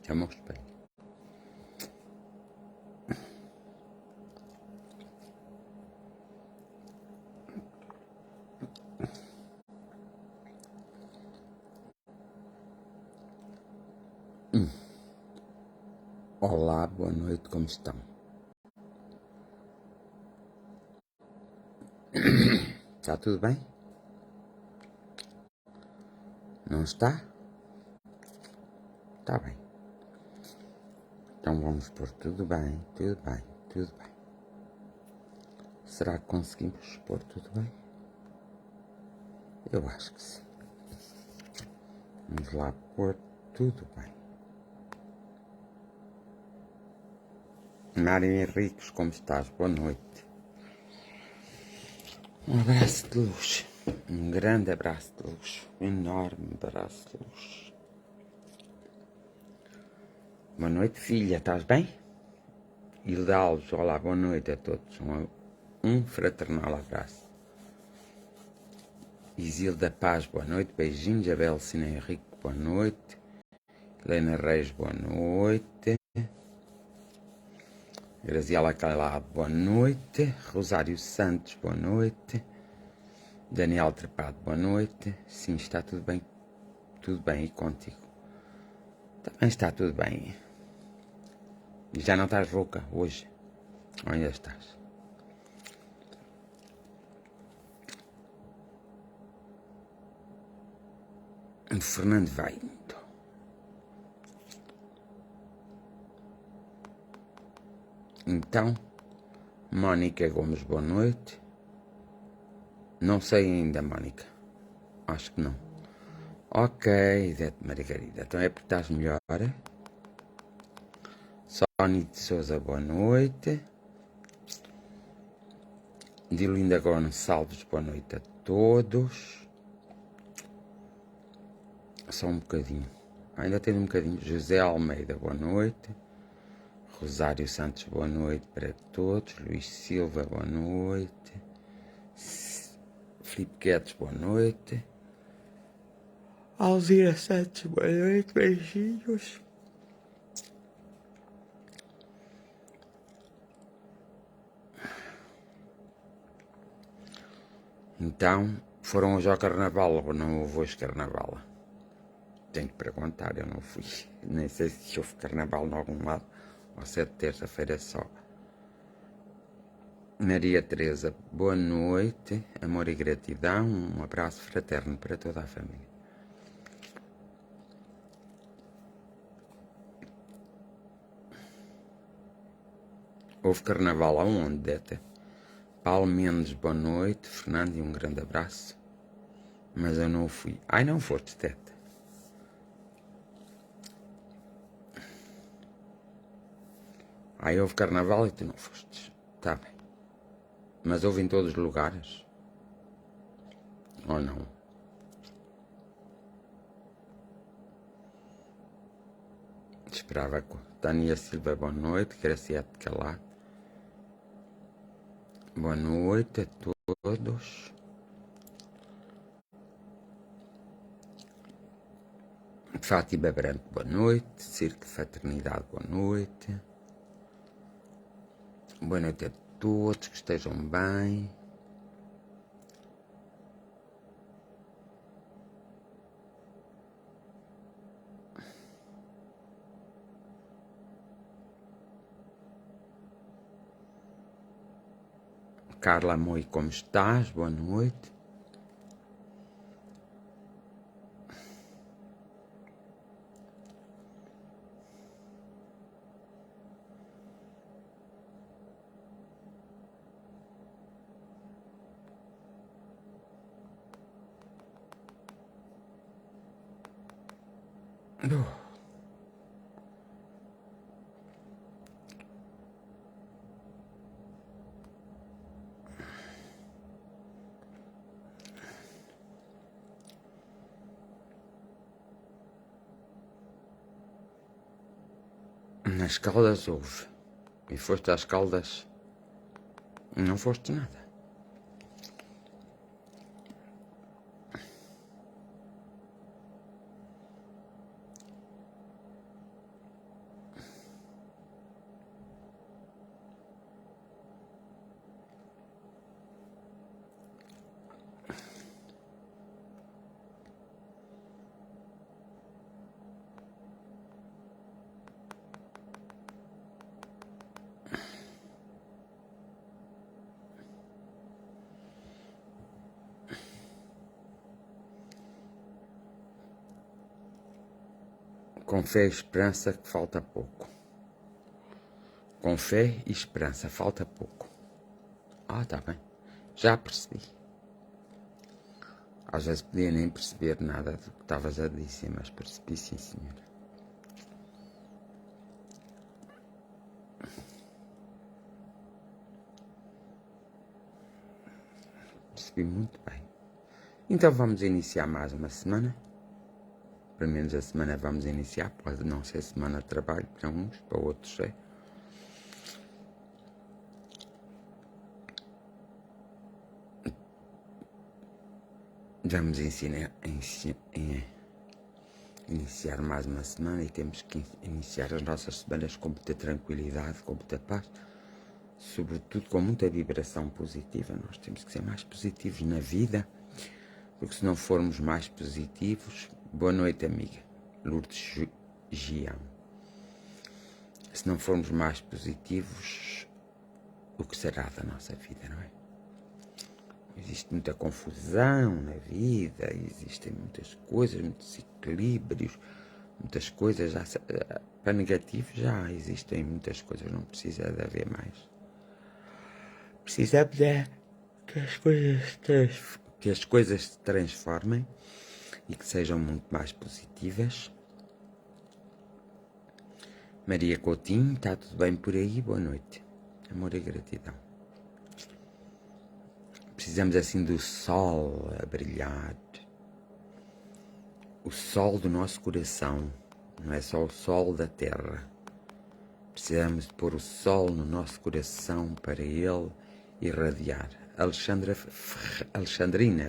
Chama o espelho. Olá, boa noite, como estão? Está tudo bem? Não está? Está bem. Então vamos pôr tudo bem, tudo bem, tudo bem. Será que conseguimos pôr tudo bem? Eu acho que sim. Vamos lá pôr tudo bem. Mário Henriques, como estás? Boa noite. Um abraço de luz. Um grande abraço de luz. Um enorme abraço de luz. Boa noite, filha. Estás bem? Hilda Alves, olá, boa noite a todos. Um fraternal abraço. Isilda Paz, boa noite. Beijinhos. Abel Cine Henrique, boa noite. Helena Reis, boa noite. Graziela Calado, boa noite. Rosário Santos, boa noite. Daniel Trepado, boa noite. Sim, está tudo bem. Tudo bem, e contigo? Também está tudo bem. E já não estás rouca hoje? Ou ainda estás? O Fernando vai indo. Então, Mónica Gomes, boa noite. Não sei ainda, Mónica. Acho que não. Ok, Ivete Margarida. Então é porque estás melhor. Sónia de Souza, boa noite. Dilinda Gonçalves, boa noite a todos. Só um bocadinho. Ainda tenho um bocadinho. José Almeida, boa noite. Rosário Santos, boa noite para todos. Luís Silva, boa noite. Filipe Guedes, boa noite. Alzira Santos, boa noite. Beijinhos. Então, foram hoje ao carnaval ou não houve hoje carnaval? Tenho que perguntar, eu não fui. Nem sei se houve carnaval em algum lado ou se é de terça-feira só. Maria Teresa, boa noite. Amor e gratidão. Um abraço fraterno para toda a família. Houve carnaval aonde, Deta? Paulo Mendes, boa noite. Fernando, e um grande abraço. Mas eu não fui. Ai, não foste, Deta? Ai, houve carnaval e tu não fostes. Tá bem. Mas houve em todos os lugares? Ou não? Esperava. Tânia Silva, boa noite. Graciete Calado. Boa noite a todos. Fátima Branco, boa noite. Circo de Fraternidade, boa noite. Boa noite a todos, que estejam bem. Carla Moi, como estás? Boa noite. Nas Caldas houve. E foste às Caldas? Não foste nada. Com fé e esperança que falta pouco. Com fé e esperança falta pouco. Tá bem. Já percebi. Às vezes podia nem perceber nada do que estavas a dizer, mas percebi, sim, senhora. Percebi muito bem. Então vamos iniciar mais uma semana. Pelo menos a semana vamos iniciar. Pode não ser semana de trabalho para uns, para outros é. Vamos iniciar mais uma semana e temos que iniciar as nossas semanas com muita tranquilidade, com muita paz, sobretudo com muita vibração positiva. Nós temos que ser mais positivos na vida, porque se não formos mais positivos... Boa noite, amiga Lourdes Gião. Se não formos mais positivos, o que será da nossa vida, não é? Existe muita confusão na vida, existem muitas coisas, muitos equilíbrios, muitas coisas. Para negativo já existem muitas coisas, não precisa de haver mais. Precisamos que as coisas se transformem e que sejam muito mais positivas. Maria Coutinho, está tudo bem por aí? Boa noite. Amor e gratidão. Precisamos assim do sol a brilhar. O sol do nosso coração. Não é só o sol da terra. Precisamos de pôr o sol no nosso coração para ele irradiar. Alexandrina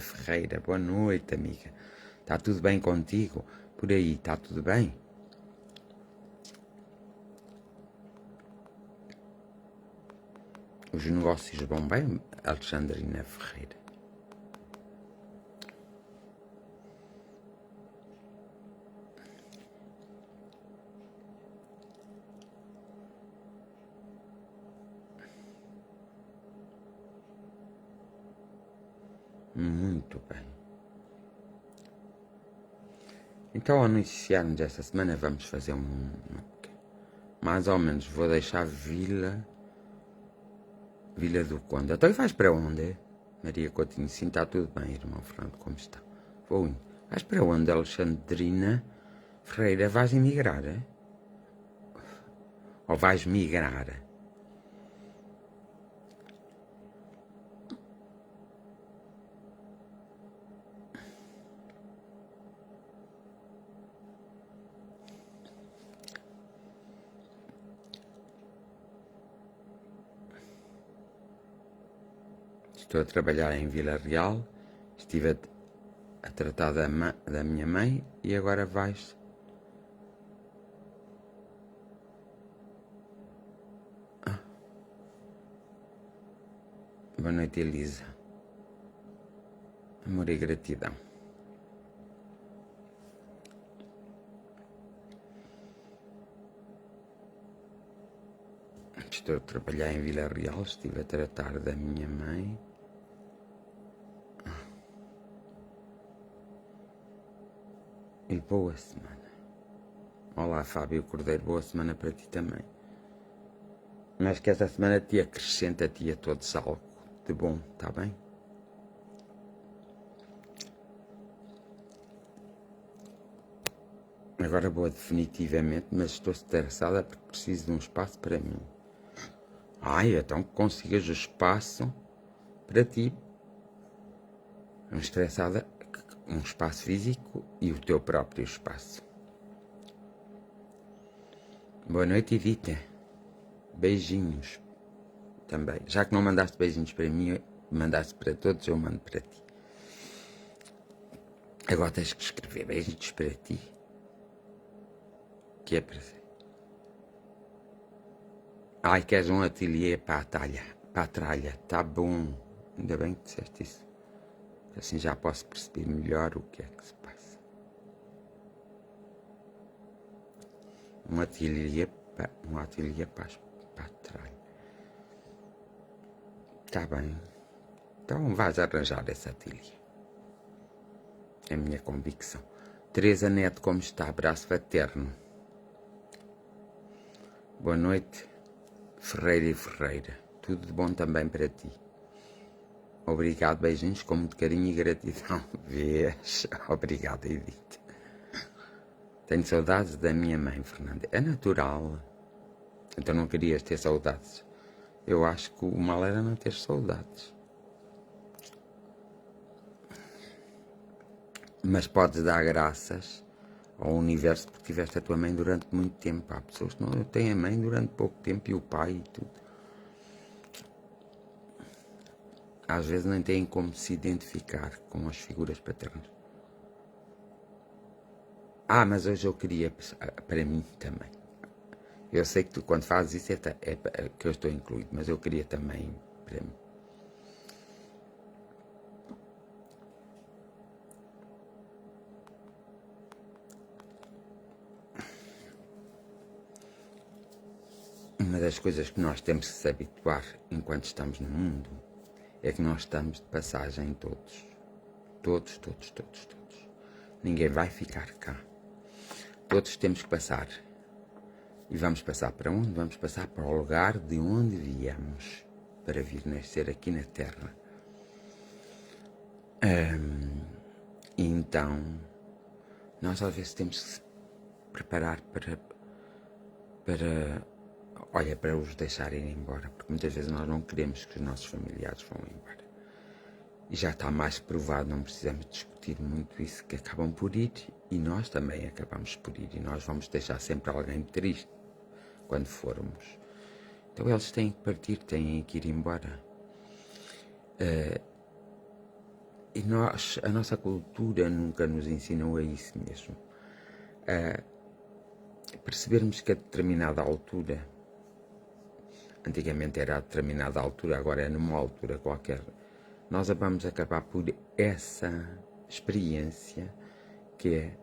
Ferreira, boa noite, amiga. Está tudo bem contigo? Por aí, está tudo bem? Os negócios vão bem, Alexandrina Ferreira? Muito bem. Então, ao iniciarmos esta semana, vamos fazer mais ou menos, vou deixar Vila do Conde. Então, e vais para onde? Maria Coutinho, sim, está tudo bem, irmão Fernando, como está? Vou indo. Vais para onde, Alexandrina Ferreira? Vais emigrar, é? Ou vais migrar? Estou a trabalhar em Vila Real, estive a tratar da minha mãe e agora vais... Boa noite, Elisa. Amor e gratidão. Estou a trabalhar em Vila Real, estive a tratar da minha mãe. E boa semana. Olá, Fábio Cordeiro, boa semana para ti também. Mas que esta semana te acrescenta a ti a todos algo de bom, está bem? Agora vou definitivamente, mas estou estressada porque preciso de um espaço para mim. Então que consigas o espaço para ti. Estressada, um espaço físico e o teu próprio espaço. Boa noite, Evita. Beijinhos também. Já que não mandaste beijinhos para mim, mandaste para todos, eu mando para ti. Agora tens que escrever beijinhos para ti. Que é para ser. Queres um ateliê para a tralha. Tá bom. Ainda bem que disseste isso. Assim já posso perceber melhor o que é que se passa. Um ateliê para a tralha. Tá bem. Então vais arranjar esse ateliê. É a minha convicção. Teresa Neto, como está? Abraço fraterno. Boa noite, Ferreira e Ferreira. Tudo de bom também para ti. Obrigado, beijinhos com muito carinho e gratidão. Vês? Obrigado, Edith. Tenho saudades da minha mãe, Fernanda. É natural. Então não querias ter saudades. Eu acho que o mal era não ter saudades. Mas podes dar graças ao universo porque tiveste a tua mãe durante muito tempo. Há pessoas que não têm a mãe durante pouco tempo e o pai e tudo. Às vezes nem têm como se identificar com as figuras paternas. Mas hoje eu queria para mim também. Eu sei que tu quando fazes isso é que eu estou incluído, mas eu queria também para mim. Uma das coisas que nós temos que se habituar enquanto estamos no mundo é que nós estamos de passagem todos. Todos. Ninguém vai ficar cá. Todos temos que passar. E vamos passar para onde? Vamos passar para o lugar de onde viemos para vir nascer aqui na Terra. Então, nós às vezes temos que se preparar para os deixar ir embora, porque muitas vezes nós não queremos que os nossos familiares vão embora. E já está mais provado, não precisamos discutir muito isso, que acabam por ir e nós também acabamos por ir. E nós vamos deixar sempre alguém triste quando formos. Então eles têm que partir, têm que ir embora. E a nossa cultura nunca nos ensinou a isso mesmo. Percebermos que a determinada altura, antigamente era a determinada altura, agora é numa altura qualquer, nós vamos acabar por essa experiência que é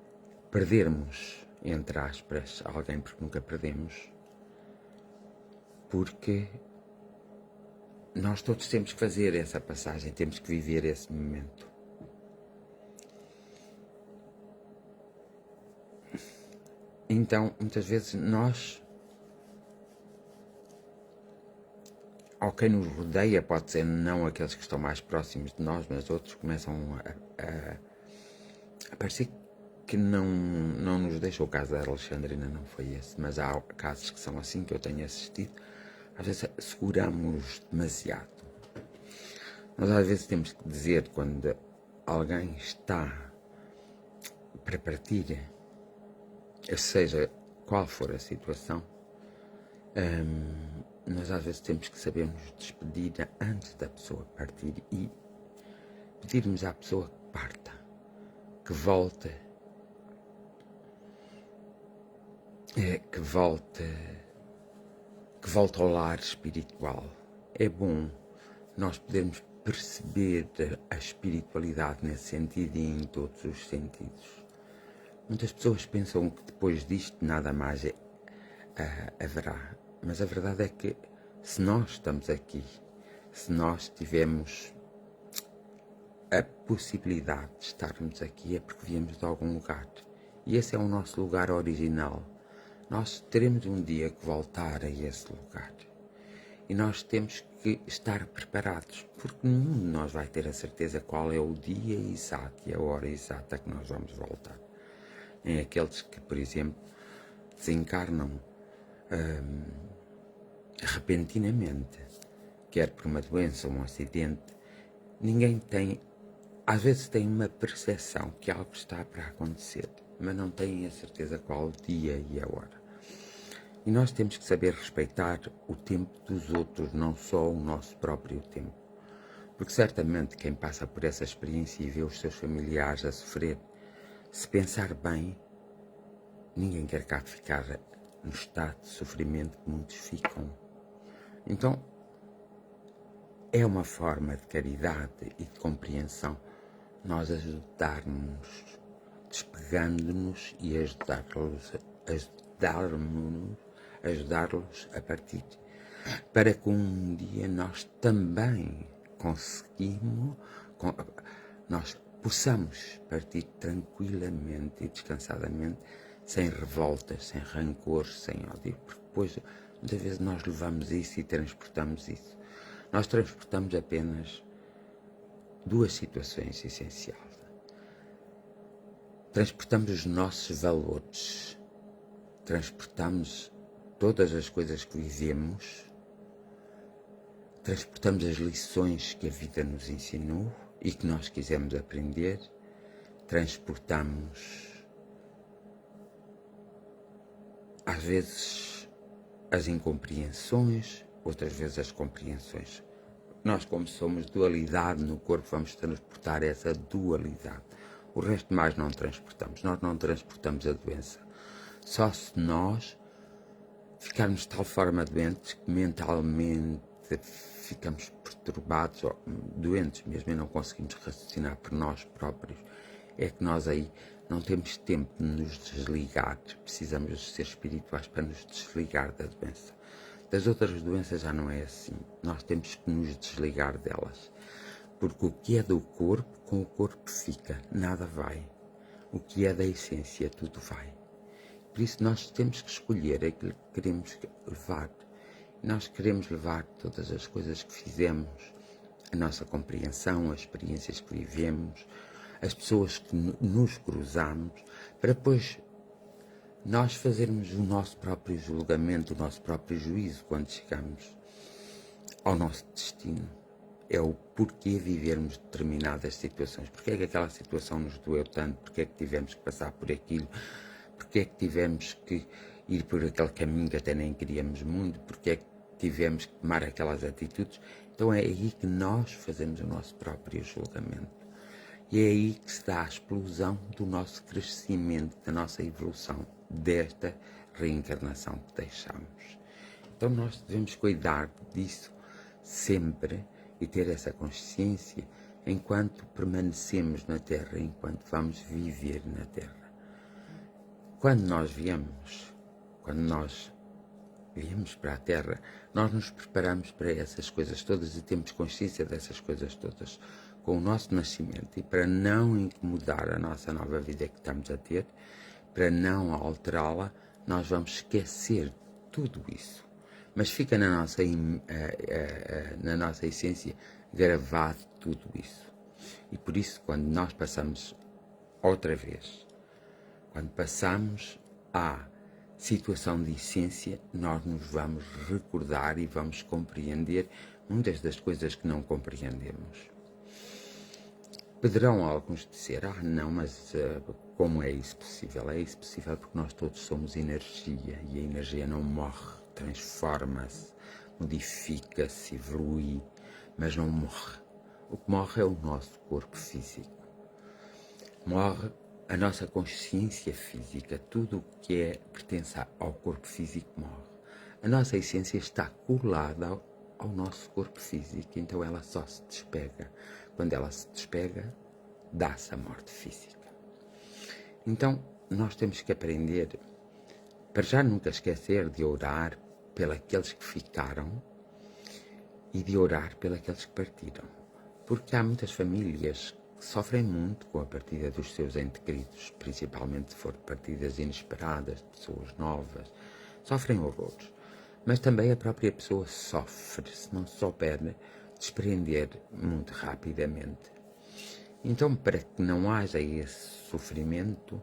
perdermos, entre aspas, alguém porque nunca perdemos, porque nós todos temos que fazer essa passagem, temos que viver esse momento. Então, muitas vezes quem nos rodeia, pode ser não aqueles que estão mais próximos de nós, mas outros começam a parecer que não nos deixa. O caso da Alexandrina não foi esse, mas há casos que são assim, que eu tenho assistido. Às vezes seguramos demasiado. Nós às vezes temos que dizer, quando alguém está para partir, seja qual for a situação, nós às vezes temos que saber nos despedir antes da pessoa partir e pedirmos à pessoa que parta, que volte ao lar espiritual. É bom nós podermos perceber a espiritualidade nesse sentido e em todos os sentidos. Muitas pessoas pensam que depois disto nada mais haverá. Mas a verdade é que se nós estamos aqui, se nós tivemos a possibilidade de estarmos aqui, é porque viemos de algum lugar. E esse é o nosso lugar original. Nós teremos um dia que voltar a esse lugar. E nós temos que estar preparados, porque nenhum de nós vai ter a certeza qual é o dia exato e a hora exata que nós vamos voltar. Em aqueles que, por exemplo, desencarnam repentinamente, quer por uma doença ou um acidente, ninguém tem, às vezes tem uma percepção que algo está para acontecer, mas não tem a certeza qual o dia e a hora. E nós temos que saber respeitar o tempo dos outros, não só o nosso próprio tempo. Porque certamente quem passa por essa experiência e vê os seus familiares a sofrer, se pensar bem, ninguém quer cá ficar no estado de sofrimento que muitos ficam. Então, é uma forma de caridade e de compreensão nós ajudarmos, despegando-nos e ajudar-los a partir, para que um dia nós também nós possamos partir tranquilamente e descansadamente, sem revoltas, sem rancores, sem ódio, porque depois, muitas vezes, nós levamos isso e transportamos isso. Nós transportamos apenas duas situações essenciais. Transportamos os nossos valores, transportamos todas as coisas que vivemos, transportamos as lições que a vida nos ensinou e que nós quisemos aprender, transportamos, às vezes, as incompreensões, outras vezes as compreensões. Nós, como somos dualidade no corpo, vamos transportar essa dualidade. O resto mais não transportamos. Nós não transportamos a doença. Só se nós ficarmos de tal forma doentes que mentalmente ficamos perturbados, ou doentes mesmo, e não conseguimos raciocinar por nós próprios, é que nós aí não temos tempo de nos desligar. Precisamos de ser espirituais para nos desligar da doença. Das outras doenças já não é assim. Nós temos que nos desligar delas. Porque o que é do corpo, com o corpo fica, nada vai. O que é da essência, tudo vai. Por isso nós temos que escolher aquilo que queremos levar. Nós queremos levar todas as coisas que fizemos, a nossa compreensão, as experiências que vivemos, as pessoas que nos cruzamos, para depois nós fazermos o nosso próprio julgamento, o nosso próprio juízo quando chegamos ao nosso destino. É o porquê vivermos determinadas situações. Porquê é que aquela situação nos doeu tanto? Porquê é que tivemos que passar por aquilo? Porquê é que tivemos que ir por aquele caminho que até nem queríamos muito? Porquê é que tivemos que tomar aquelas atitudes? Então é aí que nós fazemos o nosso próprio julgamento. E é aí que se dá a explosão do nosso crescimento, da nossa evolução, desta reencarnação que deixamos. Então nós devemos cuidar disso sempre e ter essa consciência enquanto permanecemos na Terra, enquanto vamos viver na Terra. Quando nós viemos para a Terra, nós nos preparamos para essas coisas todas e temos consciência dessas coisas todas com o nosso nascimento. E para não incomodar a nossa nova vida que estamos a ter, para não alterá-la, nós vamos esquecer tudo isso. Mas fica na nossa essência gravado tudo isso. E por isso, quando nós passamos outra vez, quando passamos à situação de essência, nós nos vamos recordar e vamos compreender muitas das coisas que não compreendemos. Poderão alguns dizer, não, mas como é isso possível? É isso possível porque nós todos somos energia e a energia não morre, transforma-se, modifica-se, evolui, mas não morre. O que morre é o nosso corpo físico. Morre a nossa consciência física, tudo o que pertence ao corpo físico morre. A nossa essência está colada ao nosso corpo físico, então ela só se despega. Quando ela se despega, dá-se a morte física. Então, nós temos que aprender, para já nunca esquecer de orar pelos que ficaram e de orar pelos que partiram. Porque há muitas famílias que sofrem muito com a partida dos seus entes queridos, principalmente se forem partidas inesperadas, de pessoas novas, sofrem horrores. Mas também a própria pessoa sofre, se não souber desprender muito rapidamente. Então, para que não haja esse sofrimento,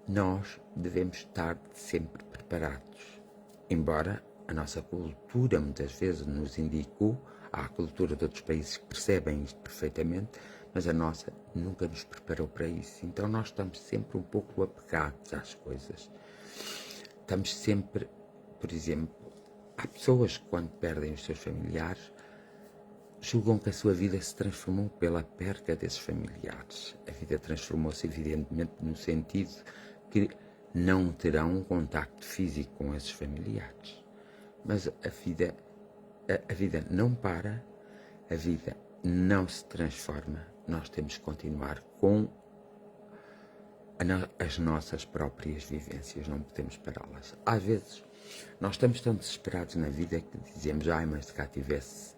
nós devemos estar sempre preparados. Embora a nossa cultura muitas vezes nos indicou, há a cultura de outros países que percebem isto perfeitamente, mas a nossa nunca nos preparou para isso. Então nós estamos sempre um pouco apegados às coisas. Estamos sempre, por exemplo, há pessoas que quando perdem os seus familiares, julgam que a sua vida se transformou pela perda desses familiares. A vida transformou-se evidentemente no sentido que não terão um contacto físico com esses familiares. Mas a vida não para, a vida não se transforma. Nós temos que continuar com as nossas próprias vivências, não podemos pará-las. Às vezes, nós estamos tão desesperados na vida que dizemos, mas se cá tivesse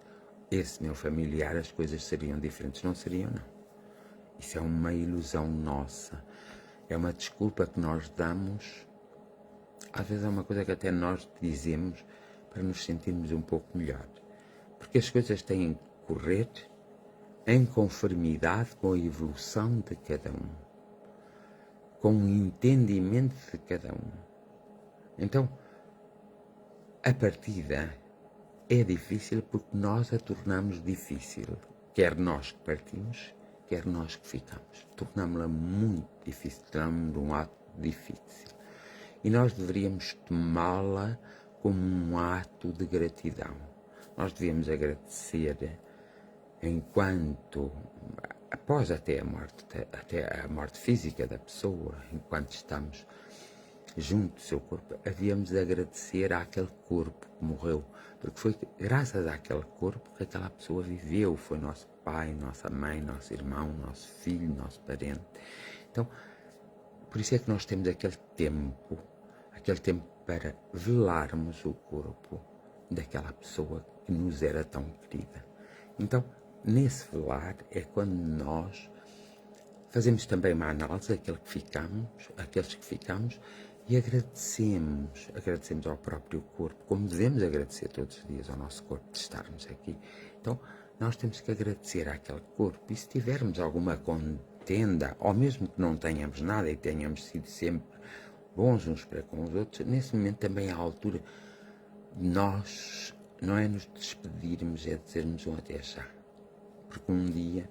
esse meu familiar, as coisas seriam diferentes. Não seriam, não. Isso é uma ilusão nossa. É uma desculpa que nós damos, às vezes é uma coisa que até nós dizemos para nos sentirmos um pouco melhor. Porque as coisas têm que correr em conformidade com a evolução de cada um, com o entendimento de cada um. Então, a partida é difícil porque nós a tornamos difícil, quer nós que partimos, quer nós que ficamos. Tornámos-la muito difícil, tornámos-la um ato difícil. E nós deveríamos tomá-la como um ato de gratidão. Nós devíamos agradecer enquanto, após até a morte física da pessoa, enquanto estamos junto do seu corpo, havíamos de agradecer àquele corpo que morreu, porque foi graças àquele corpo que aquela pessoa viveu, foi nosso pai, nossa mãe, nosso irmão, nosso filho, nosso parente. Então, por isso é que nós temos aquele tempo para velarmos o corpo daquela pessoa que nos era tão querida. Então, nesse velar é quando nós fazemos também uma análise daqueles que ficamos, e agradecemos ao próprio corpo, como devemos agradecer todos os dias ao nosso corpo de estarmos aqui. Então, nós temos que agradecer àquele corpo, e se tivermos alguma contenda, ou mesmo que não tenhamos nada e tenhamos sido sempre bons uns para com os outros, nesse momento também é a altura de nós, não é nos despedirmos, é dizermos um até já. Porque um dia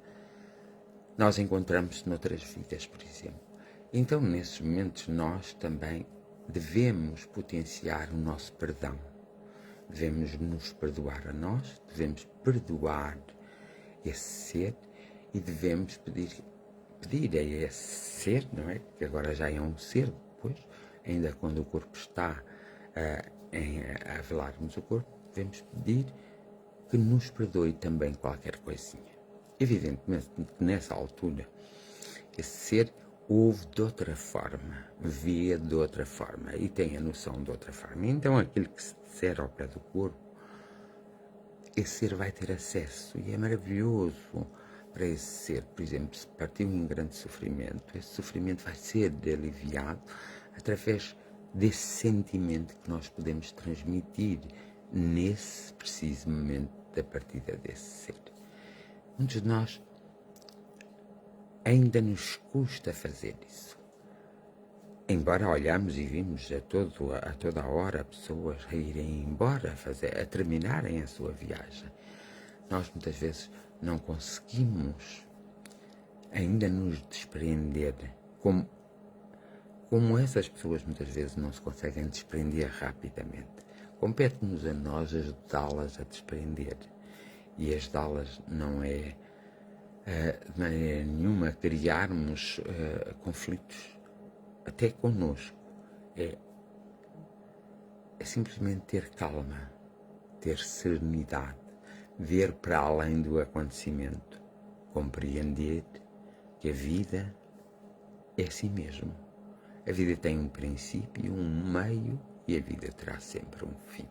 nós encontramos noutras vidas, por exemplo. Então, nesses momentos, nós também devemos potenciar o nosso perdão. Devemos nos perdoar a nós, devemos perdoar esse ser e devemos pedir a esse ser, não é? Que agora já é um ser, depois, ainda quando o corpo está a velarmos o corpo, devemos pedir que nos perdoe também qualquer coisinha. Evidentemente, nessa altura, esse ser ouve de outra forma, vê de outra forma e tem a noção de outra forma. Então, aquilo que se disser ao pé do corpo, esse ser vai ter acesso e é maravilhoso para esse ser. Por exemplo, se partiu em grande sofrimento, esse sofrimento vai ser aliviado através desse sentimento que nós podemos transmitir nesse preciso momento da partida desse ser. Muitos de nós ainda nos custa fazer isso. Embora olhamos e vimos a toda a hora pessoas a irem embora, a terminarem a sua viagem, nós muitas vezes não conseguimos ainda nos desprender, como essas pessoas muitas vezes não se conseguem desprender rapidamente. Compete-nos a nós ajudá-las a desprender. E ajudá-las não é de maneira nenhuma criarmos conflitos, até connosco. É simplesmente ter calma, ter serenidade, ver para além do acontecimento, compreender que a vida é assim mesmo. A vida tem um princípio, um meio e a vida terá sempre um fim.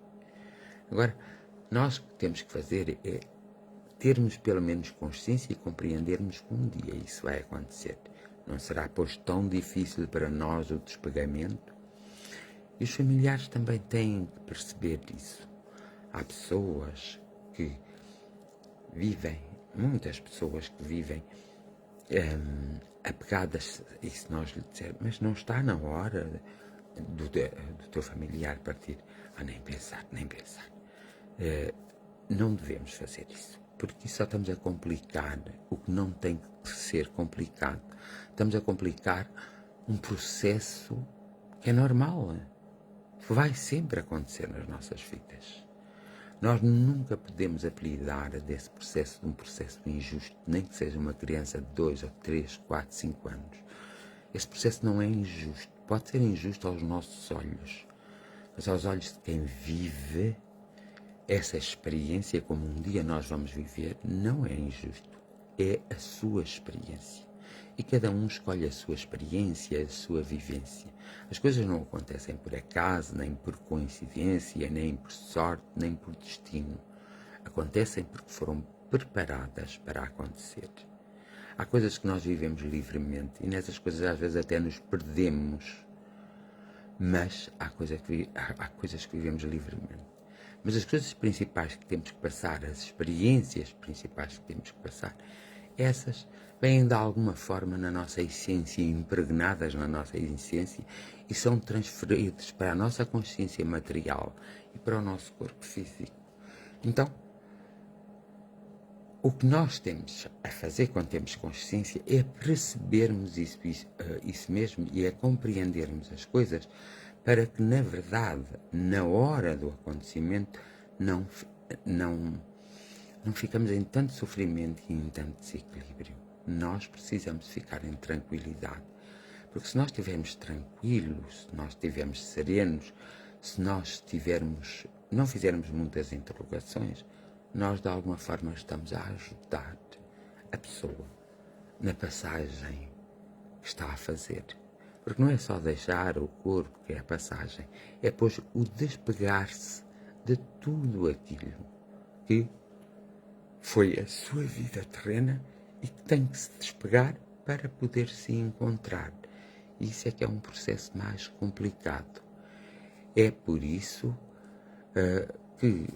Agora, nós o que temos que fazer é termos pelo menos consciência e compreendermos que um dia isso vai acontecer. Não será, pois, tão difícil para nós o despegamento? E os familiares também têm que perceber isso. Há pessoas que vivem, muitas pessoas que vivem apegadas, e se nós lhe dissermos, mas não está na hora do teu familiar partir, nem pensar. Não devemos fazer isso, porque só estamos a complicar o que não tem que ser complicado. Estamos a complicar um processo que é normal, que vai sempre acontecer nas nossas vidas. Nós nunca podemos apelidar desse processo de um processo injusto, nem que seja uma criança de 2 ou 3, 4, 5 anos. Esse processo não é injusto. Pode ser injusto aos nossos olhos, mas aos olhos de quem vive essa experiência, como um dia nós vamos viver, não é injusto. É a sua experiência. E cada um escolhe a sua experiência, a sua vivência. As coisas não acontecem por acaso, nem por coincidência, nem por sorte, nem por destino. Acontecem porque foram preparadas para acontecer. Há coisas que nós vivemos livremente e nessas coisas às vezes até nos perdemos, mas há coisas que vivemos livremente. Mas as coisas principais que temos que passar, as experiências principais que temos que passar, essas vêm de alguma forma na nossa essência, impregnadas na nossa essência e são transferidas para a nossa consciência material e para o nosso corpo físico. Então, o que nós temos a fazer quando temos consciência é percebermos isso mesmo e é compreendermos as coisas para que, na verdade, na hora do acontecimento, não ficamos em tanto sofrimento e em tanto desequilíbrio. Nós precisamos ficar em tranquilidade. Porque se nós estivermos tranquilos, se nós estivermos serenos, se nós não fizermos muitas interrogações, nós de alguma forma estamos a ajudar a pessoa na passagem que está a fazer. Porque não é só deixar o corpo que é a passagem, é depois o despegar-se de tudo aquilo que foi a sua vida terrena e que tem que se despegar para poder se encontrar. Isso é que é um processo mais complicado. É por isso que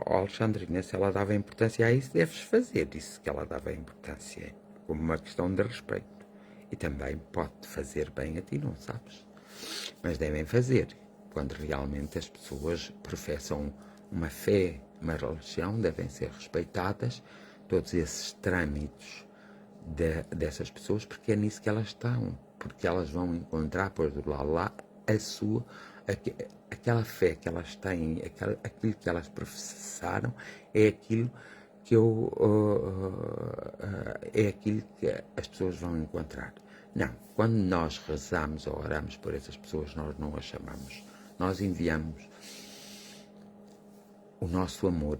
Alexandrina, se ela dava importância a isso, deves fazer isso que ela dava importância, como uma questão de respeito. E também pode fazer bem a ti, não sabes? Mas devem fazer. Quando realmente as pessoas professam uma fé, uma religião, devem ser respeitadas todos esses trâmites dessas pessoas, porque é nisso que elas estão, porque elas vão encontrar, pois do lado lá, aquela fé que elas têm, aquilo que elas professaram, é aquilo que é aquilo que as pessoas vão encontrar. Não, quando nós rezamos ou oramos por essas pessoas, nós não as chamamos. Nós enviamos o nosso amor,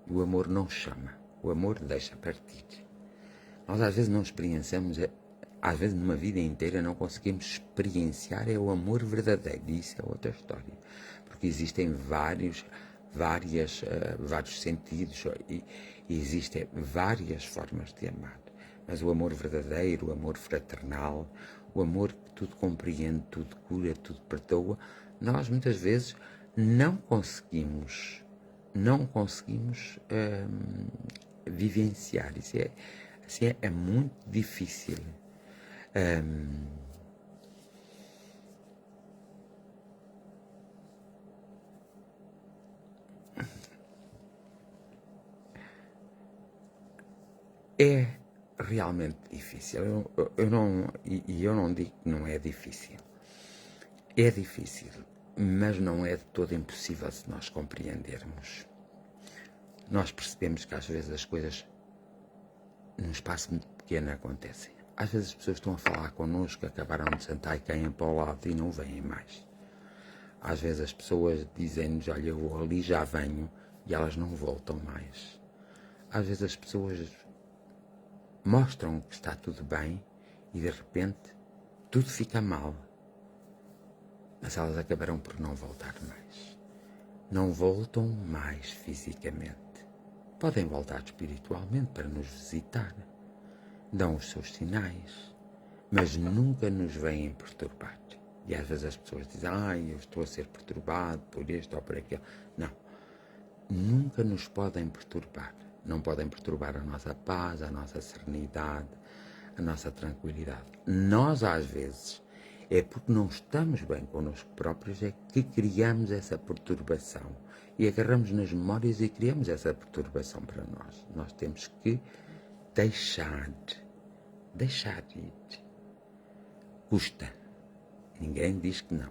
e o amor não chama, o amor deixa partir. Nós às vezes não experienciamos, às vezes numa vida inteira não conseguimos experienciar o amor verdadeiro, e isso é outra história, porque existem vários sentidos e existem várias formas de amar, mas o amor verdadeiro, o amor fraternal, o amor que tudo compreende, tudo cura, tudo perdoa, nós muitas vezes não conseguimos vivenciar. Isso é muito difícil. É realmente difícil. Eu não digo que não é difícil. É difícil, mas não é de todo impossível se nós compreendermos. Nós percebemos que às vezes as coisas num espaço muito pequeno acontecem. Às vezes as pessoas estão a falar connosco, acabaram de sentar e caem para o lado e não vêm mais. Às vezes as pessoas dizem-nos, olha, eu ali já venho, e elas não voltam mais. Às vezes as pessoas mostram que está tudo bem e de repente tudo fica mal. Mas elas acabarão por não voltar mais. Não voltam mais fisicamente. Podem voltar espiritualmente para nos visitar. Dão os seus sinais, mas nunca nos vêm perturbar. E às vezes as pessoas dizem, eu estou a ser perturbado por isto ou por aquilo. Não. Nunca nos podem perturbar. Não podem perturbar a nossa paz, a nossa serenidade, a nossa tranquilidade. Nós, às vezes, é porque não estamos bem connosco próprios, é que criamos essa perturbação. E agarramos nas memórias e criamos essa perturbação para nós. Nós temos que deixar ir. Custa. Ninguém diz que não.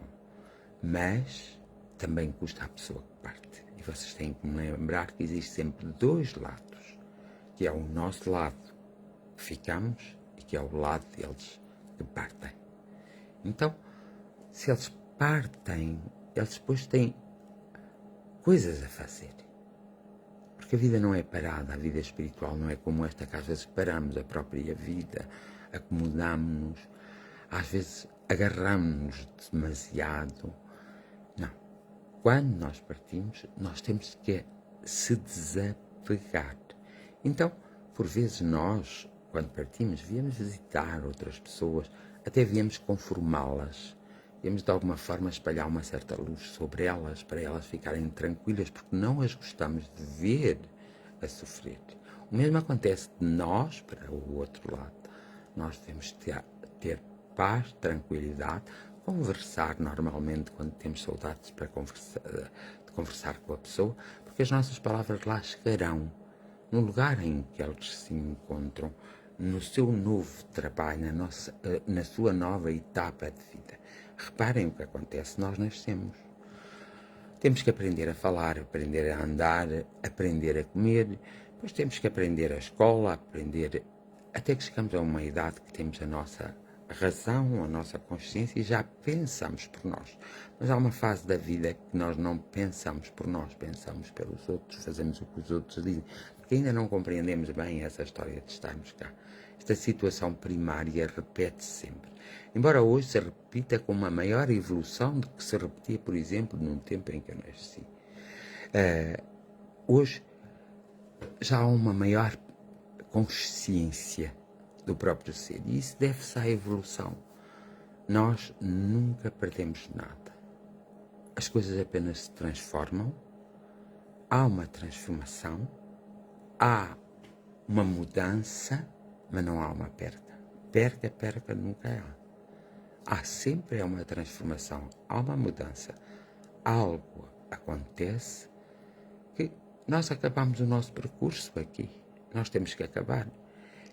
Mas também custa à pessoa que parte. E vocês têm que lembrar que existe sempre dois lados. Que é o nosso lado que ficamos e que é o lado deles que partem. Então, se eles partem, eles depois têm coisas a fazer. Porque a vida não é parada, a vida espiritual não é como esta que às vezes paramos a própria vida, acomodamos-nos, às vezes agarramos-nos demasiado. Não. Quando nós partimos, nós temos que se desapegar. Então, por vezes nós, quando partimos, viemos visitar outras pessoas, até viemos conformá-las, viemos de alguma forma espalhar uma certa luz sobre elas, para elas ficarem tranquilas, porque não as gostamos de ver a sofrer. O mesmo acontece de nós para o outro lado. Nós devemos ter paz, tranquilidade, conversar normalmente quando temos saudades para conversar com a pessoa, porque as nossas palavras lá chegarão no lugar em que eles se encontram, no seu novo trabalho, na sua nova etapa de vida. Reparem o que acontece, nós nascemos. Temos que aprender a falar, aprender a andar, aprender a comer, depois temos que aprender a escola, aprender até que chegamos a uma idade que temos a nossa razão, a nossa consciência e já pensamos por nós. Mas há uma fase da vida que nós não pensamos por nós, pensamos pelos outros, fazemos o que os outros dizem, porque ainda não compreendemos bem essa história de estarmos cá. Esta situação primária repete-se sempre. Embora hoje se repita com uma maior evolução do que se repetia, por exemplo, num tempo em que eu nasci. Hoje já há uma maior consciência do próprio ser. E isso deve-se à evolução. Nós nunca perdemos nada. As coisas apenas se transformam. Há uma transformação. Há uma mudança, mas não há uma perda. Perca nunca há. Há sempre uma transformação. Há uma mudança. Algo acontece que nós acabamos o nosso percurso aqui. Nós temos que acabar.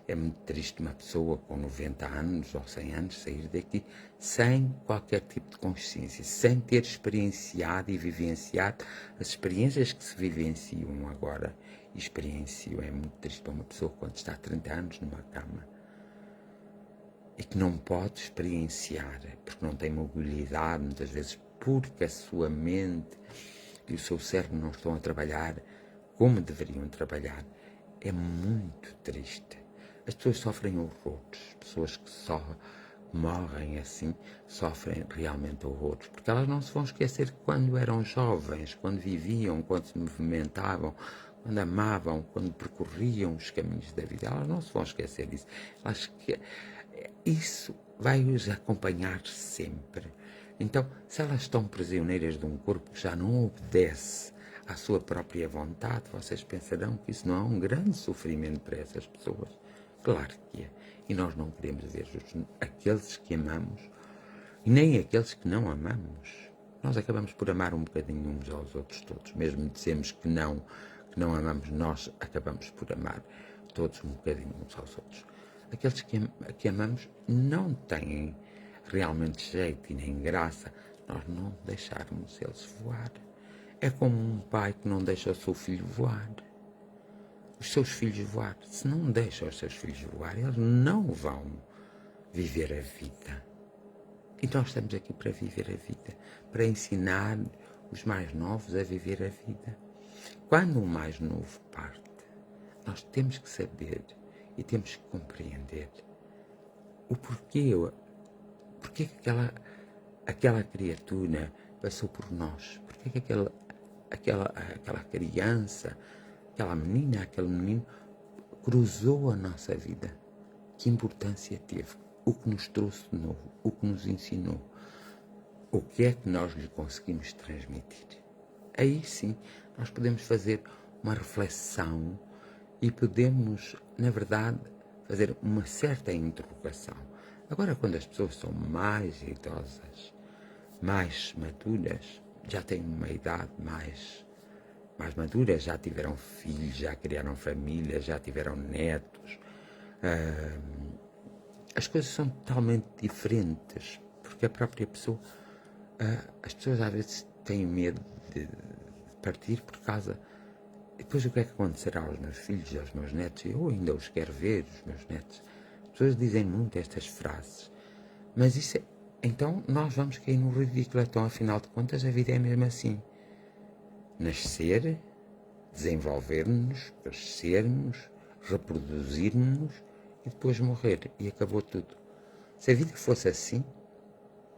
É muito triste uma pessoa com 90 anos ou 100 anos sair daqui sem qualquer tipo de consciência, sem ter experienciado e vivenciado as experiências que se vivenciam agora. Experienciam. É muito triste para uma pessoa quando está há 30 anos numa cama e que não pode experienciar, porque não tem mobilidade, muitas vezes porque a sua mente e o seu cérebro não estão a trabalhar como deveriam trabalhar. É muito triste. As pessoas sofrem horrores. Pessoas que só morrem assim sofrem realmente horrores. Porque elas não se vão esquecer que quando eram jovens, quando viviam, quando se movimentavam, quando amavam, quando percorriam os caminhos da vida, elas não se vão esquecer disso. Isso vai os acompanhar sempre. Então, se elas estão prisioneiras de um corpo que já não obedece à sua própria vontade, vocês pensarão que isso não é um grande sofrimento para essas pessoas. Claro que é. E nós não queremos ver aqueles que amamos e nem aqueles que não amamos. Nós acabamos por amar um bocadinho uns aos outros todos. Mesmo dizemos que não amamos, nós acabamos por amar todos um bocadinho uns aos outros. Aqueles que amamos não têm realmente jeito e nem graça nós não deixarmos eles voar. É como um pai que não deixa o seu filho voar. Os seus filhos voar. Se não deixa os seus filhos voar, eles não vão viver a vida. E nós estamos aqui para viver a vida, para ensinar os mais novos a viver a vida. Quando um mais novo parte, nós temos que saber e temos que compreender o porquê que aquela criatura passou por nós, porquê que aquela criança, aquela menina, aquele menino cruzou a nossa vida, que importância teve, o que nos trouxe de novo, o que nos ensinou, o que é que nós lhe conseguimos transmitir. Aí sim, nós podemos fazer uma reflexão e podemos, na verdade, fazer uma certa interrogação. Agora, quando as pessoas são mais idosas, mais maduras, já têm uma idade mais madura, já tiveram filhos, já criaram família, já tiveram netos. As coisas são totalmente diferentes, porque a própria pessoa, as pessoas às vezes têm medo de partir por causa. E depois o que é que acontecerá aos meus filhos, aos meus netos? Eu ainda os quero ver, os meus netos. As pessoas dizem muito estas frases, mas isso é. Então nós vamos cair no ridículo. Então, afinal de contas, a vida é mesmo assim. Nascer, desenvolver-nos, crescermos, reproduzir-nos e depois morrer. E acabou tudo. Se a vida fosse assim,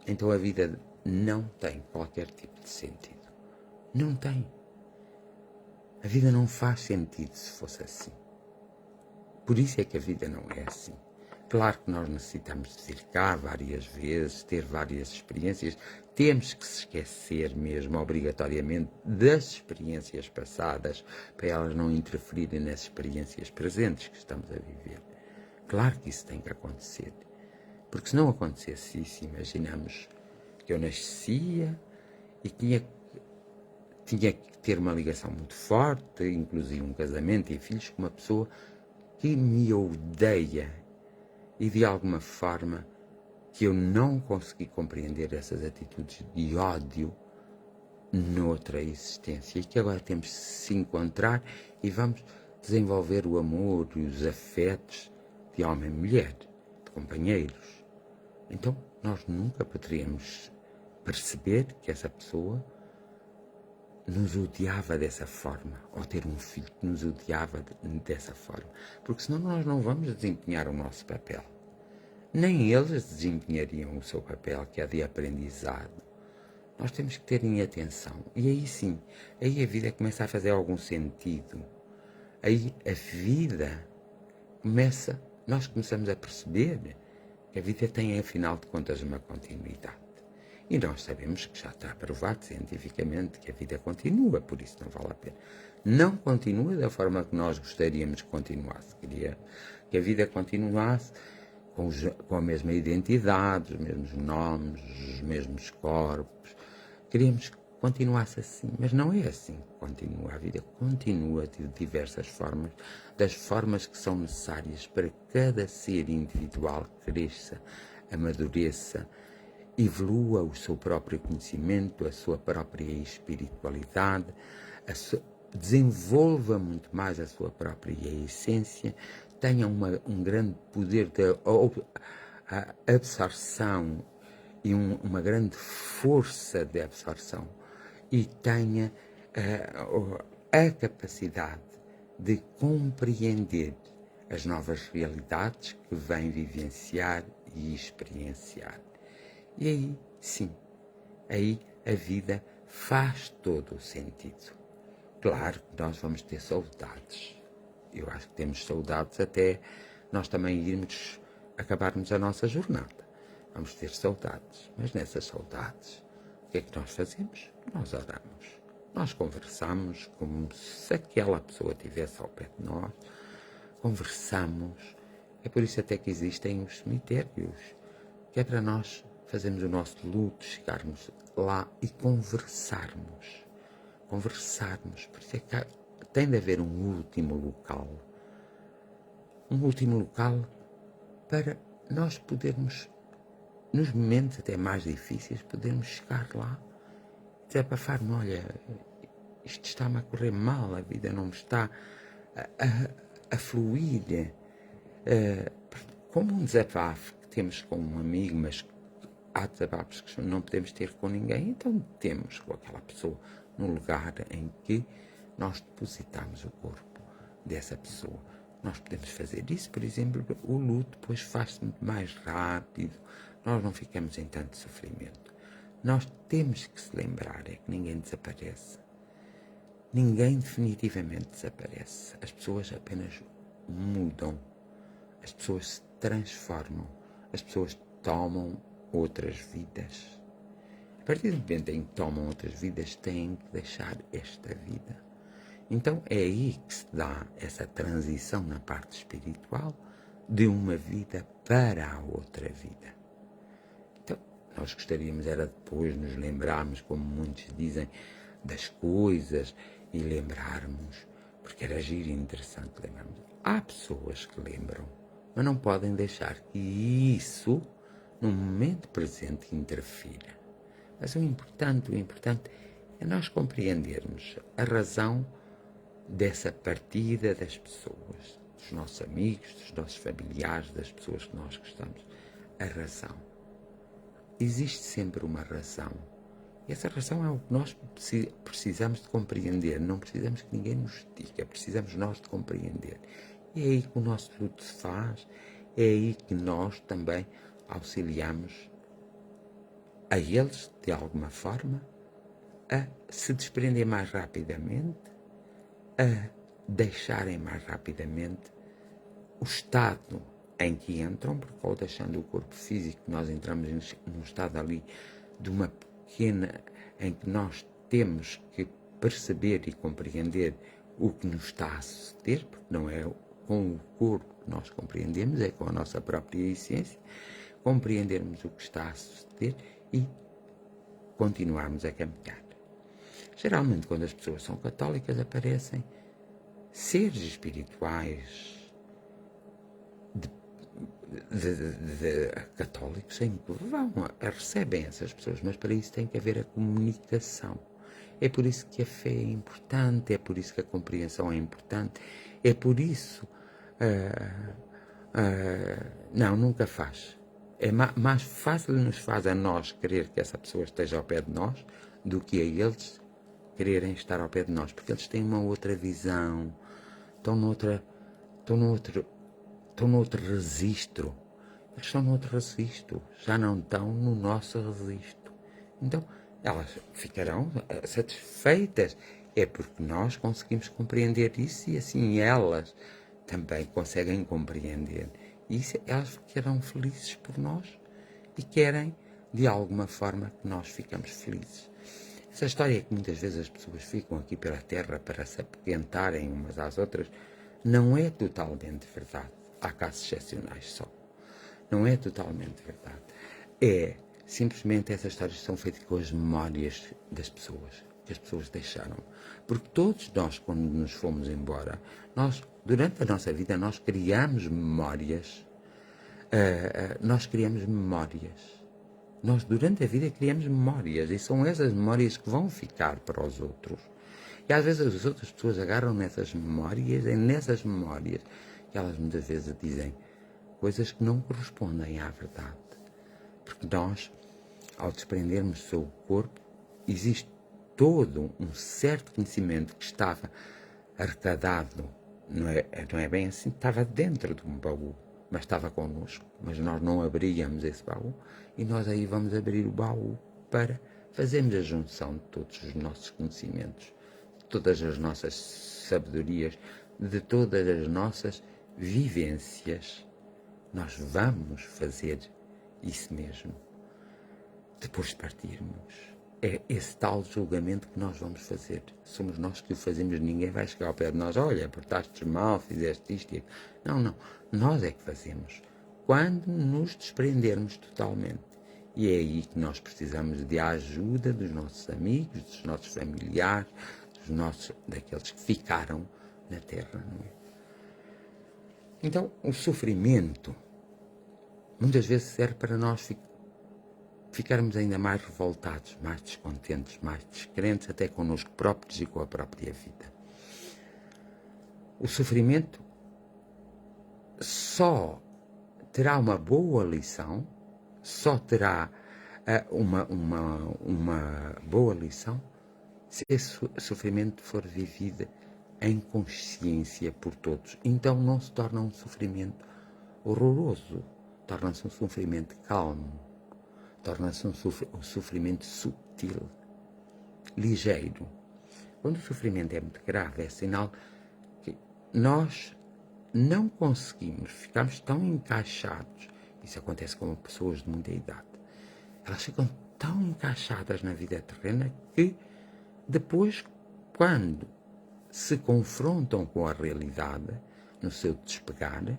então a vida não tem qualquer tipo de sentido. Não tem. A vida não faz sentido se fosse assim. Por isso é que a vida não é assim. Claro que nós necessitamos de vir cá várias vezes, ter várias experiências. Temos que se esquecer mesmo, obrigatoriamente, das experiências passadas para elas não interferirem nas experiências presentes que estamos a viver. Claro que isso tem que acontecer. Porque se não acontecesse isso, imaginamos que eu nascia e tinha que ter uma ligação muito forte, inclusive um casamento e filhos, com uma pessoa que me odeia e de alguma forma que eu não consegui compreender essas atitudes de ódio noutra existência e que agora temos de se encontrar e vamos desenvolver o amor e os afetos de homem e mulher, de companheiros. Então nós nunca poderíamos perceber que essa pessoa nos odiava dessa forma, ou ter um filho que nos odiava dessa forma, porque senão nós não vamos desempenhar o nosso papel. Nem eles desempenhariam o seu papel, que é de aprendizado. Nós temos que ter em atenção. E aí sim, aí a vida começa a fazer algum sentido. Aí a vida nós começamos a perceber que a vida tem, afinal de contas, uma continuidade. E nós sabemos que já está provado cientificamente que a vida continua, por isso não vale a pena. Não continua da forma que nós gostaríamos que continuasse. Queria que a vida continuasse com a mesma identidade, os mesmos nomes, os mesmos corpos. Queríamos que continuasse assim, mas não é assim que continua. A vida continua de diversas formas, das formas que são necessárias para cada ser individual cresça, amadureça, evolua o seu próprio conhecimento, a sua própria espiritualidade, desenvolva muito mais a sua própria essência, tenha um grande poder de absorção e uma grande força de absorção e tenha a capacidade de compreender as novas realidades que vem vivenciar e experienciar. E aí, sim, aí a vida faz todo o sentido. Claro que nós vamos ter saudades. Eu acho que temos saudades até nós também acabarmos a nossa jornada. Vamos ter saudades. Mas nessas saudades, o que é que nós fazemos? Nós oramos. Nós conversamos como se aquela pessoa estivesse ao pé de nós. Conversamos. É por isso até que existem os cemitérios. Que é para nós fazermos o nosso luto, chegarmos lá e conversarmos. Conversarmos. Por isso é que tem de haver um último local. Um último local para nós podermos, nos momentos até mais difíceis, podermos chegar lá e desabafar-me, olha, isto está-me a correr mal, a vida não me está a fluir. Como um desabafo que temos com um amigo, mas há desabafos que não podemos ter com ninguém, então temos com aquela pessoa no lugar em que nós depositamos o corpo dessa pessoa. Nós podemos fazer isso, por exemplo, o luto depois faz-se muito mais rápido, nós não ficamos em tanto sofrimento. Nós temos que se lembrar é que ninguém desaparece. Ninguém definitivamente desaparece. As pessoas apenas mudam. As pessoas se transformam. As pessoas tomam outras vidas. A partir do momento em que tomam outras vidas, têm que deixar esta vida. Então é aí que se dá essa transição na parte espiritual de uma vida para a outra vida. Então, nós gostaríamos era depois nos lembrarmos, como muitos dizem, das coisas e lembrarmos, porque era giro e interessante lembrarmos. Há pessoas que lembram, mas não podem deixar que isso, no momento presente, interfira. Mas o importante é nós compreendermos a razão dessa partida das pessoas, dos nossos amigos, dos nossos familiares, das pessoas que nós gostamos. A razão. Existe sempre uma razão. E essa razão é o que nós precisamos de compreender. Não precisamos que ninguém nos diga, precisamos nós de compreender. E é aí que o nosso luto se faz, é aí que nós também auxiliamos a eles, de alguma forma, a se desprender mais rapidamente, a deixarem mais rapidamente o estado em que entram, porque ao deixando o corpo físico, nós entramos num estado ali de uma pequena, em que nós temos que perceber e compreender o que nos está a suceder, porque não é com o corpo que nós compreendemos, é com a nossa própria essência, compreendermos o que está a suceder e continuarmos a caminhar. Geralmente, quando as pessoas são católicas, aparecem seres espirituais de católicos em que recebem essas pessoas, mas para isso tem que haver a comunicação. É por isso que a fé é importante, é por isso que a compreensão é importante, é por isso... não, nunca faz. É mais fácil nos faz a nós querer que essa pessoa esteja ao pé de nós do que a eles quererem estar ao pé de nós, porque eles têm uma outra visão, estão noutro registro. Eles estão noutro registro, já não estão no nosso registro. Então, elas ficarão satisfeitas. É porque nós conseguimos compreender isso e assim elas também conseguem compreender. E isso, elas ficarão felizes por nós e querem, de alguma forma, que nós ficamos felizes. Essa história é que muitas vezes as pessoas ficam aqui pela Terra para se apoquentarem umas às outras, não é totalmente verdade. Há casos excepcionais só. Não é totalmente verdade. É simplesmente essas histórias são feitas com as memórias das pessoas, que as pessoas deixaram. Porque todos nós, quando nos fomos embora, nós, durante a nossa vida, nós criamos memórias. Nós, durante a vida, criamos memórias. E são essas memórias que vão ficar para os outros. E às vezes as outras pessoas agarram nessas memórias, é nessas memórias que elas muitas vezes dizem coisas que não correspondem à verdade. Porque nós, ao desprendermos do seu corpo, existe todo um certo conhecimento que estava arrecadado, não é bem assim, estava dentro de um baú, mas estava connosco, mas nós não abríamos esse baú e nós aí vamos abrir o baú para fazermos a junção de todos os nossos conhecimentos, de todas as nossas sabedorias, de todas as nossas vivências. Nós vamos fazer isso mesmo. Depois de partirmos, é esse tal julgamento que nós vamos fazer. Somos nós que o fazemos, ninguém vai chegar ao pé de nós, olha, portaste mal, fizeste isto e aquilo. Não, nós é que fazemos. Quando nos desprendermos totalmente. E é aí que nós precisamos de ajuda dos nossos amigos, dos nossos familiares, daqueles que ficaram na Terra, não é? Então, o sofrimento muitas vezes serve para nós ficarmos ainda mais revoltados, mais descontentes, mais descrentes, até connosco próprios e com a própria vida. O sofrimento só terá uma boa lição, só terá uma boa lição se esse sofrimento for vivido em consciência por todos. Então não se torna um sofrimento horroroso, torna-se um sofrimento calmo, torna-se um sofrimento sutil, ligeiro. Quando o sofrimento é muito grave, é sinal que nós não conseguimos, ficamos tão encaixados. Isso acontece com pessoas de muita idade. Elas ficam tão encaixadas na vida terrena que depois, quando se confrontam com a realidade, no seu despegar,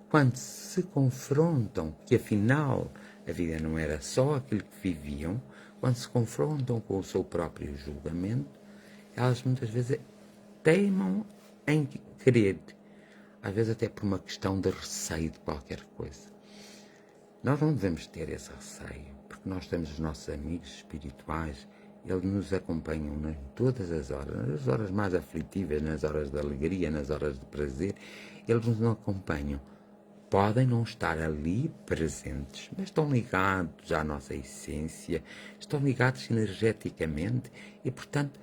quando se confrontam que afinal a vida não era só aquilo que viviam, quando se confrontam com o seu próprio julgamento, elas muitas vezes teimam em querer, às vezes até por uma questão de receio de qualquer coisa. Nós não devemos ter esse receio, porque nós temos os nossos amigos espirituais, eles nos acompanham em todas as horas, nas horas mais aflitivas, nas horas de alegria, nas horas de prazer, eles nos acompanham. Podem não estar ali presentes, mas estão ligados à nossa essência, estão ligados energeticamente e, portanto,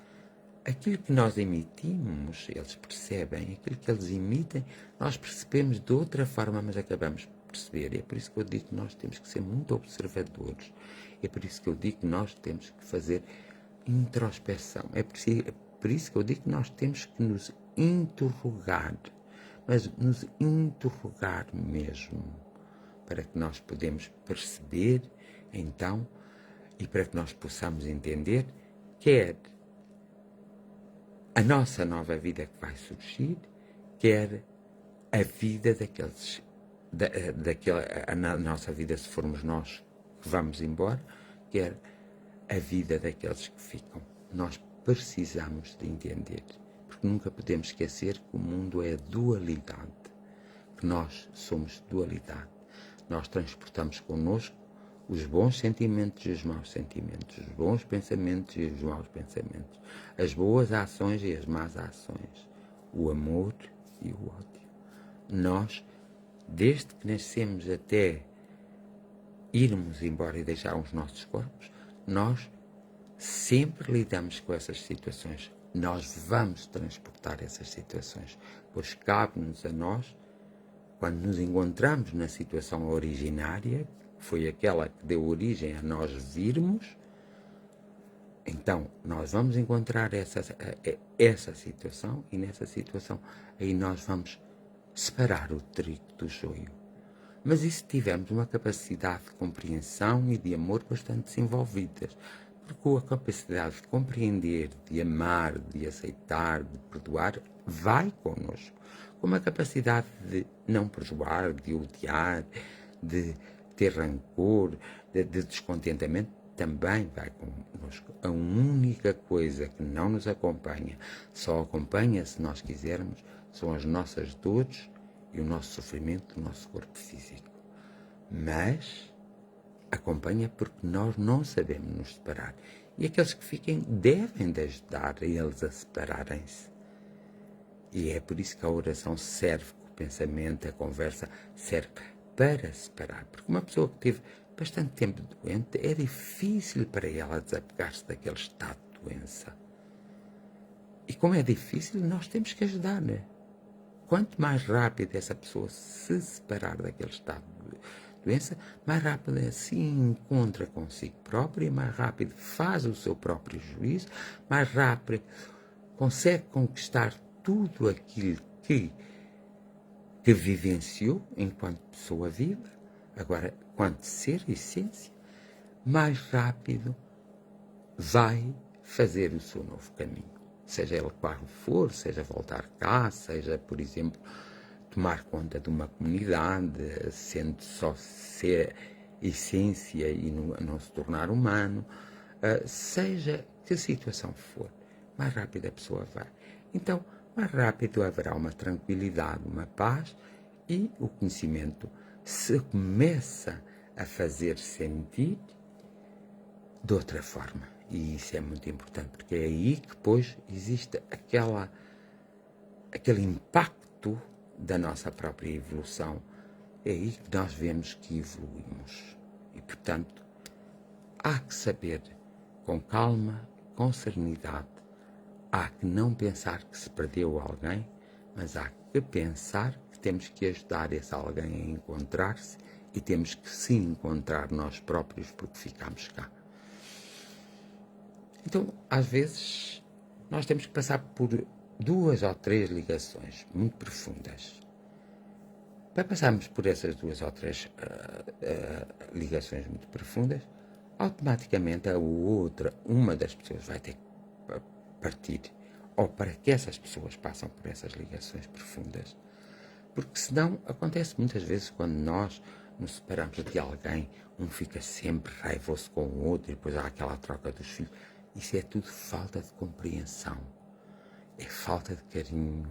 aquilo que nós emitimos, eles percebem, aquilo que eles emitem, nós percebemos de outra forma, mas acabamos por perceber. É por isso que eu digo que nós temos que ser muito observadores, é por isso que eu digo que nós temos que fazer introspeção, é por isso que eu digo que nós temos que nos interrogar, mas nos interrogar mesmo, para que nós podemos perceber, então, e para que nós possamos entender, quer a nossa nova vida que vai surgir, quer a vida daqueles, a nossa vida se formos nós que vamos embora, quer a vida daqueles que ficam. Nós precisamos de entender, porque nunca podemos esquecer que o mundo é dualidade, que nós somos dualidade. Nós transportamos connosco os bons sentimentos e os maus sentimentos, os bons pensamentos e os maus pensamentos, as boas ações e as más ações, o amor e o ódio. Nós, desde que nascemos até irmos embora e deixar os nossos corpos, nós sempre lidamos com essas situações. Nós vamos transportar essas situações, pois cabe-nos a nós, quando nos encontramos na situação originária, foi aquela que deu origem a nós virmos, então nós vamos encontrar essa situação, e nessa situação aí nós vamos separar o trigo do joio. Mas e se tivermos uma capacidade de compreensão e de amor bastante desenvolvidas? Porque a capacidade de compreender, de amar, de aceitar, de perdoar, vai connosco. Como a capacidade de não perdoar, de odiar, de ter rancor, de descontentamento, também vai connosco. A única coisa que não nos acompanha, só acompanha, se nós quisermos, são as nossas dores e o nosso sofrimento do nosso corpo físico. Mas acompanha porque nós não sabemos nos separar. E aqueles que fiquem devem de ajudar eles a separarem-se. E é por isso que a oração serve, que o pensamento, a conversa serve para separar. Porque uma pessoa que teve bastante tempo doente, é difícil para ela desapegar-se daquele estado de doença. E como é difícil, nós temos que ajudar, né? Quanto mais rápido essa pessoa se separar daquele estado de doença, mais rápido se encontra consigo própria, mais rápido faz o seu próprio juízo, mais rápido consegue conquistar tudo aquilo que vivenciou enquanto pessoa viva, agora, quanto ser e essência, mais rápido vai fazer o seu novo caminho. Seja ele qual for, seja voltar cá, seja, por exemplo, tomar conta de uma comunidade, sendo só ser essência e não se tornar humano, seja que situação for, mais rápido a pessoa vai. Então, mais rápido haverá uma tranquilidade, uma paz, e o conhecimento se começa a fazer sentir de outra forma. E isso é muito importante, porque é aí que depois existe aquele impacto da nossa própria evolução. É aí que nós vemos que evoluímos. E, portanto, há que saber, com calma, com serenidade, há que não pensar que se perdeu alguém, mas há que pensar que temos que ajudar esse alguém a encontrar-se e temos que se encontrar nós próprios porque ficamos cá. Então, às vezes, nós temos que passar por 2 ou 3 ligações muito profundas. Para passarmos por essas 2 ou 3 ligações muito profundas, automaticamente uma das pessoas vai ter que partir, ou para que essas pessoas passem por essas ligações profundas. Porque senão acontece muitas vezes quando nós nos separamos de alguém, um fica sempre raivoso com o outro e depois há aquela troca dos filhos. Isso é tudo falta de compreensão, é falta de carinho,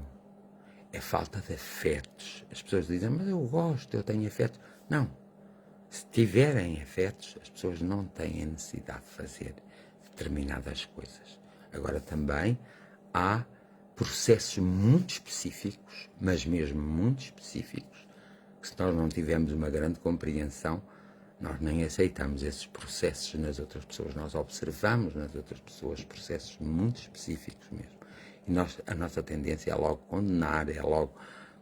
é falta de afetos. As pessoas dizem, mas eu gosto, eu tenho afetos. Não, se tiverem afetos, as pessoas não têm a necessidade de fazer determinadas coisas. Agora também há processos muito específicos, mas mesmo muito específicos, que se nós não tivermos uma grande compreensão, nós nem aceitamos esses processos nas outras pessoas. Nós observamos nas outras pessoas processos muito específicos mesmo. E a nossa tendência é logo condenar, é logo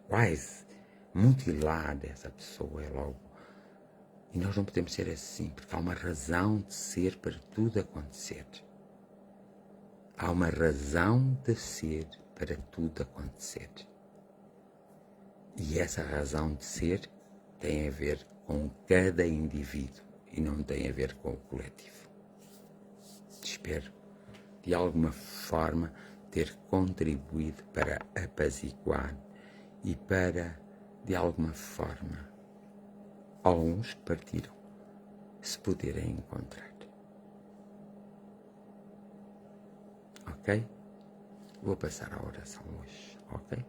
quase mutilar essa pessoa, é logo... E nós não podemos ser assim, porque há uma razão de ser para tudo acontecer. Há uma razão de ser para tudo acontecer. E essa razão de ser tem a ver com cada indivíduo e não tem a ver com o coletivo. Espero, de alguma forma, ter contribuído para apaziguar e para, de alguma forma, alguns que partiram se poderem encontrar. Ok? Vou passar a oração hoje, ok?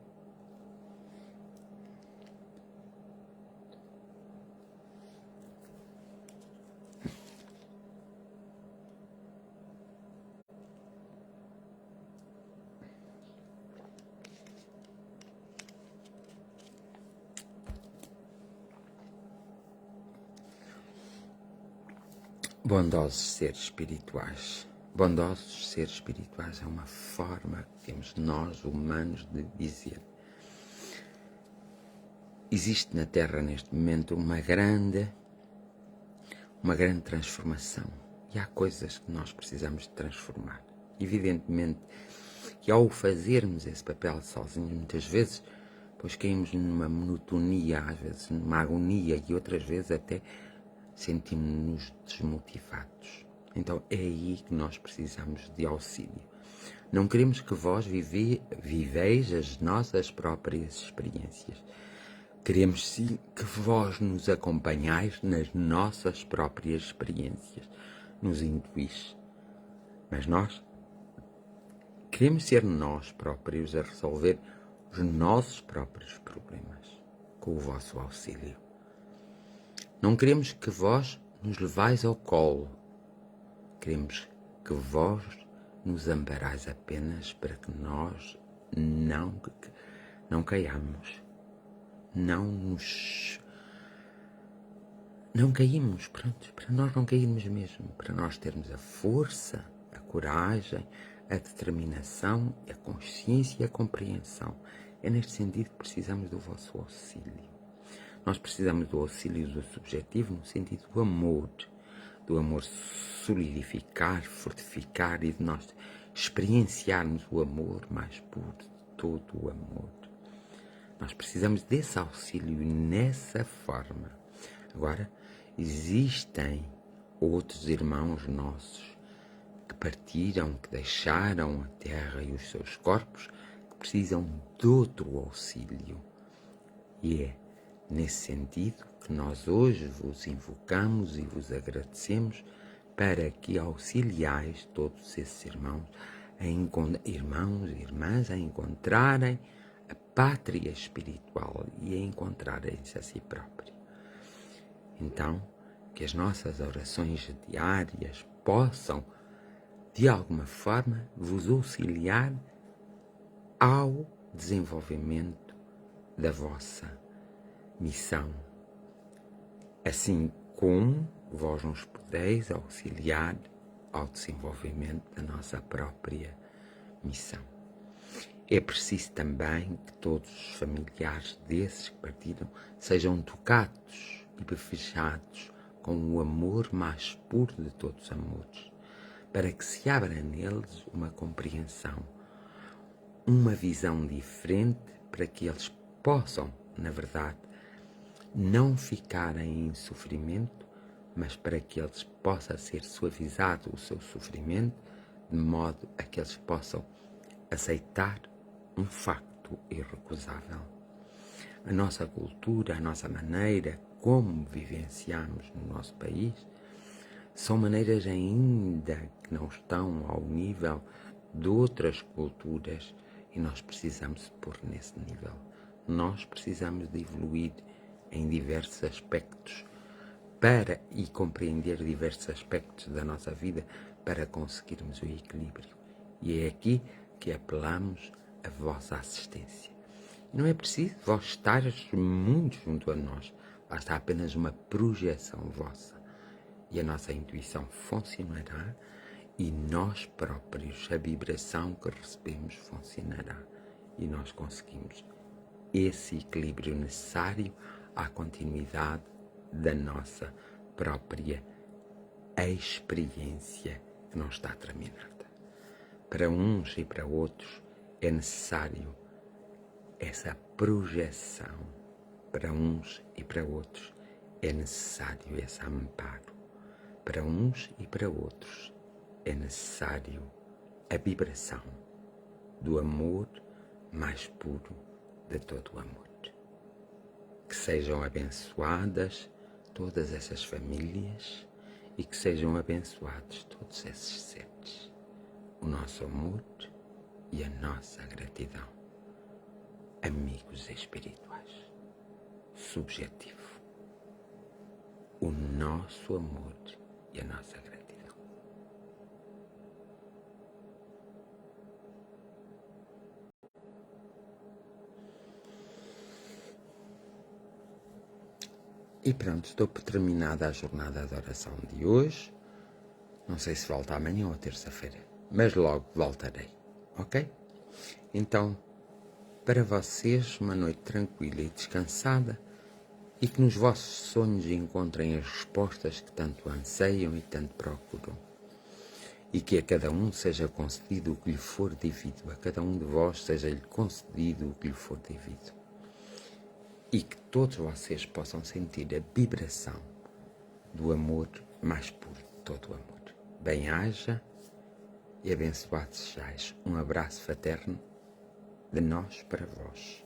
Bondosos seres espirituais. Bondosos seres espirituais é uma forma que temos nós, humanos, de dizer. Existe na Terra, neste momento, uma grande transformação. E há coisas que nós precisamos de transformar. Evidentemente que ao fazermos esse papel sozinhos, muitas vezes, pois caímos numa monotonia, às vezes numa agonia e outras vezes até sentimos-nos desmotivados. Então é aí que nós precisamos de auxílio. Não queremos que vós viveis as nossas próprias experiências. Queremos sim que vós nos acompanhais nas nossas próprias experiências, nos intuís. Mas nós queremos ser nós próprios a resolver os nossos próprios problemas com o vosso auxílio. Não queremos que vós nos levais ao colo. Queremos que vós nos amparais apenas para que nós não caiamos. Não caímos, pronto, para nós não cairmos mesmo, para nós termos a força, a coragem, a determinação, a consciência e a compreensão. É neste sentido que precisamos do vosso auxílio. Nós precisamos do auxílio do subjetivo no sentido do amor solidificar, fortificar e de nós experienciarmos o amor mais puro de todo o amor. Nós precisamos desse auxílio nessa forma. Agora, existem outros irmãos nossos que partiram, que deixaram a terra e os seus corpos, que precisam de outro auxílio. E é nesse sentido que nós hoje vos invocamos e vos agradecemos para que auxiliais todos esses irmãos e irmãs a encontrarem a pátria espiritual e a encontrarem-se a si próprios. Então, que as nossas orações diárias possam, de alguma forma, vos auxiliar ao desenvolvimento da vossa missão, assim como vós nos podeis auxiliar ao desenvolvimento da nossa própria missão. É preciso também que todos os familiares desses que partiram sejam tocados e befejados com o amor mais puro de todos os amores, para que se abra neles uma compreensão, uma visão diferente, para que eles possam, na verdade, não ficarem em sofrimento, mas para que eles possa ser suavizado o seu sofrimento, de modo a que eles possam aceitar um facto irrecusável. A nossa cultura, a nossa maneira como vivenciamos no nosso país, são maneiras ainda que não estão ao nível de outras culturas e nós precisamos pôr nesse nível. Nós precisamos de evoluir em diversos aspectos e compreender diversos aspectos da nossa vida para conseguirmos o equilíbrio. E é aqui que apelamos a vossa assistência. Não é preciso vós estares muito junto a nós, basta apenas uma projeção vossa. E a nossa intuição funcionará e nós próprios, a vibração que recebemos funcionará. E nós conseguimos esse equilíbrio necessário à continuidade da nossa própria experiência que não está terminada. Para uns e para outros é necessário essa projeção para uns e para outros. É necessário esse amparo para uns e para outros. É necessário a vibração do amor mais puro de todo o amor. Que sejam abençoadas todas essas famílias e que sejam abençoados todos esses seres. O nosso amor e a nossa gratidão. Amigos espirituais. Subjetivo. O nosso amor e a nossa gratidão. E pronto, estou por terminada a jornada de oração de hoje. Não sei se volta amanhã ou terça-feira, mas logo voltarei, ok? Então, para vocês, uma noite tranquila e descansada e que nos vossos sonhos encontrem as respostas que tanto anseiam e tanto procuram. E que a cada um seja concedido o que lhe for devido, a cada um de vós seja-lhe concedido o que lhe for devido. E que todos vocês possam sentir a vibração do amor mais puro de todo o amor. Bem-haja e abençoados sejais. Um abraço fraterno de nós para vós,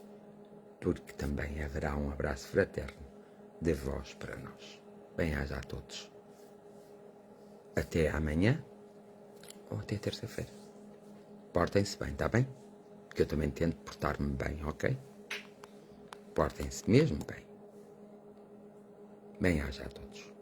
porque também haverá um abraço fraterno de vós para nós. Bem-haja a todos. Até amanhã ou até terça-feira. Portem-se bem, está bem? Que eu também tento portar-me bem, ok? Portem-se mesmo bem. Bem-haja a todos.